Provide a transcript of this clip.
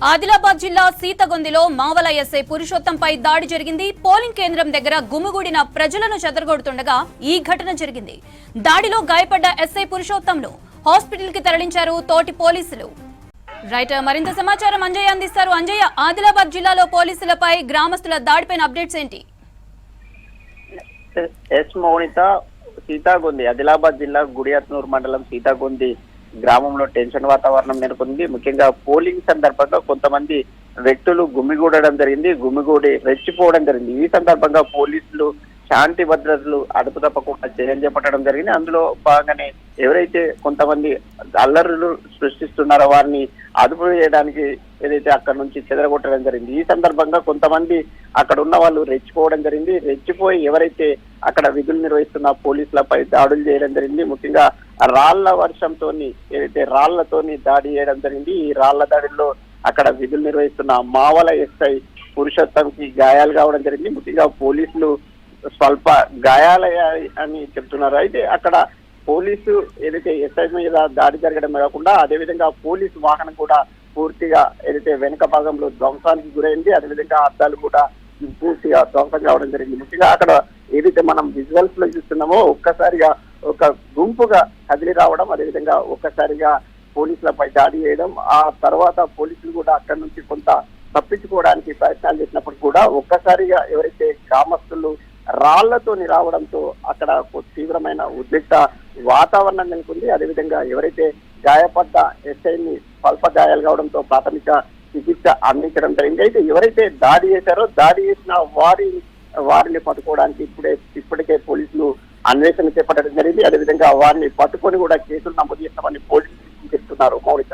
ఆదిలాబాద్ జిల్లా సీతగొందిలో మావల ఎస్ఐ పురుషోత్తంపై దాడి జరిగింది. పోలింగ్ కేంద్రం దగ్గర గుమిగూడిన ప్రజలను చెదరగొడుతుండగా ఈ ఘటన జరిగింది. దాడిలో గాయపడ్డ ఎస్ఐ పురుషోత్తంను హాస్పిటల్ కి తరలించారు తోటి పోలీసులు. రైట్, మరింత సమాచారం అంజయ్య అందిస్తారు. అంజయ్య, ఆదిలాబాద్ జిల్లాలో పోలీసులపై గ్రామస్తుల దాడిపైన అప్డేట్స్ ఏంటి? ఎస్ మౌనిత, సీతాగొంది ఆదిలాబాద్ జిల్లా గుడియాత్నూరు మండలం సీతాగొంది గ్రామంలో టెన్షన్ వాతావరణం నెలకొంది. ముఖ్యంగా పోలింగ్ సందర్భంగా కొంతమంది వ్యక్తులు గుమిగూడడం జరిగింది, గుమిగూడి రెచ్చిపోవడం జరిగింది. ఈ సందర్భంగా పోలీసులు శాంతి భద్రతలు అదుపు తప్పకుండా చర్యలు చేపట్టడం జరిగింది. అందులో భాగంగానే ఎవరైతే కొంతమంది అల్లర్లు సృష్టిస్తున్నారో వారిని అదుపు చేయడానికి ఏదైతే అక్కడ నుంచి చెదరగొట్టడం జరిగింది. ఈ సందర్భంగా కొంతమంది అక్కడ ఉన్న వాళ్ళు రెచ్చిపోవడం జరిగింది. రెచ్చిపోయి ఎవరైతే అక్కడ విధులు నిర్వహిస్తున్న పోలీసులపై దాడులు చేయడం జరిగింది. ముఖ్యంగా రాళ్ల వర్షంతో ఏదైతే రాళ్లతోని దాడి చేయడం జరిగింది. ఈ రాళ్ల దాడిలో అక్కడ విధులు నిర్వహిస్తున్న మావల ఎస్ఐ పురుషోత్తంకి గాయాలు కావడం జరిగింది. ముఖ్యంగా పోలీసులు స్వల్ప గాయాలయ్యాయి అని చెప్తున్నారు. అయితే అక్కడ పోలీసు ఏదైతే ఎస్ఐ మీద దాడి జరగడమే కాకుండా అదేవిధంగా పోలీసు వాహనం కూడా పూర్తిగా ఏదైతే వెనుక భాగంలో ధ్వంసానికి గురైంది. అదేవిధంగా అద్దాలు కూడా పూర్తిగా ధ్వంసం కావడం జరిగింది. ముఖ్యంగా అక్కడ ఏదైతే మనం విజువల్స్ లో చూస్తున్నామో ఒక్కసారిగా ఒక గుంపుగా కదిలి రావడం, అదేవిధంగా ఒక్కసారిగా పోలీసులపై దాడి చేయడం, ఆ తర్వాత పోలీసులు కూడా అక్కడి నుంచి కొంత తప్పించుకోవడానికి ప్రయత్నాలు చేసినప్పుడు కూడా ఒక్కసారిగా ఎవరైతే గ్రామస్తులు రాళ్లతో రావడంతో అక్కడ తీవ్రమైన ఉద్రిక్త వాతావరణం నెలకొంది. అదేవిధంగా ఎవరైతే గాయపడ్డ ఎస్ఐని స్వల్ప గాయాలు కావడంతో ప్రాథమిక చికిత్స అందించడం జరిగింది. అయితే ఎవరైతే దాడి చేశారో దాడి చేసిన వారిని పట్టుకోవడానికి ఇప్పటికే పోలీసులు అన్వేషణ చేపట్టడం జరిగింది. అదేవిధంగా వారిని పట్టుకొని కూడా కేసులు నమోదు చేస్తామని పోలీసులు చెప్తున్నారు. మౌలిక